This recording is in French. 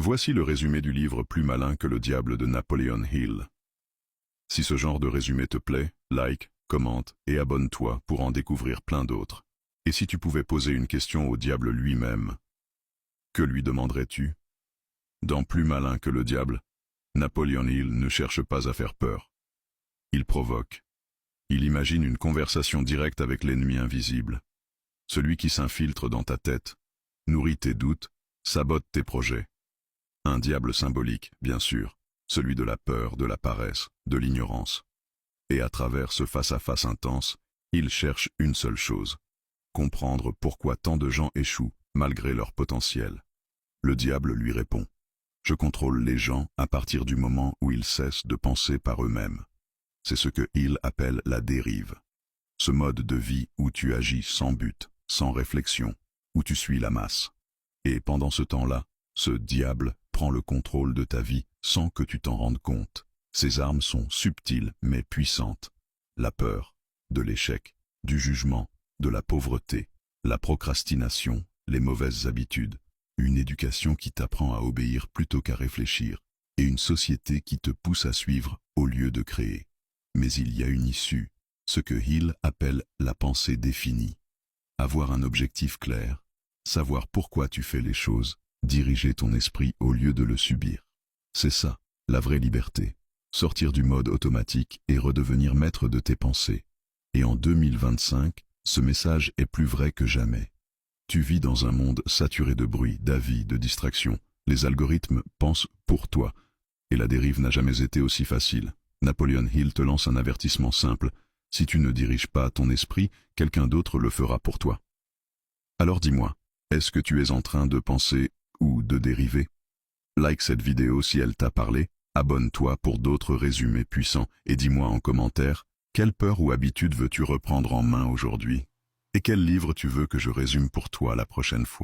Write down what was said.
Voici le résumé du livre Plus malin que le diable de Napoleon Hill. Si ce genre de résumé te plaît, like, commente et abonne-toi pour en découvrir plein d'autres. Et si tu pouvais poser une question au diable lui-même, que lui demanderais-tu? Dans Plus malin que le diable, Napoleon Hill ne cherche pas à faire peur. Il provoque. Il imagine une conversation directe avec l'ennemi invisible, celui qui s'infiltre dans ta tête, nourrit tes doutes, sabote tes projets. Un diable symbolique, bien sûr, celui de la peur, de la paresse, de l'ignorance. Et à travers ce face-à-face intense, il cherche une seule chose: comprendre pourquoi tant de gens échouent malgré leur potentiel. Le diable lui répond: je contrôle les gens à partir du moment où ils cessent de penser par eux-mêmes. C'est ce que Hill appelle la dérive. Ce mode de vie où tu agis sans but, sans réflexion, où tu suis la masse. Et pendant ce temps-là, ce diable prend le contrôle de ta vie sans que tu t'en rendes compte. Ses armes sont subtiles mais puissantes. La peur, de l'échec, du jugement, de la pauvreté, la procrastination, les mauvaises habitudes, une éducation qui t'apprend à obéir plutôt qu'à réfléchir, et une société qui te pousse à suivre au lieu de créer. Mais il y a une issue, ce que Hill appelle la pensée définie. Avoir un objectif clair, savoir pourquoi tu fais les choses, diriger ton esprit au lieu de le subir. C'est ça, la vraie liberté. Sortir du mode automatique et redevenir maître de tes pensées. Et en 2025, ce message est plus vrai que jamais. Tu vis dans un monde saturé de bruit, d'avis, de distractions. Les algorithmes pensent pour toi. Et la dérive n'a jamais été aussi facile. Napoleon Hill te lance un avertissement simple: si tu ne diriges pas ton esprit, quelqu'un d'autre le fera pour toi. Alors dis-moi, est-ce que tu es en train de penser ou de dériver? Like cette vidéo si elle t'a parlé, abonne-toi pour d'autres résumés puissants et dis-moi en commentaire, quelle peur ou habitude veux-tu reprendre en main aujourd'hui? Et quel livre tu veux que je résume pour toi la prochaine fois?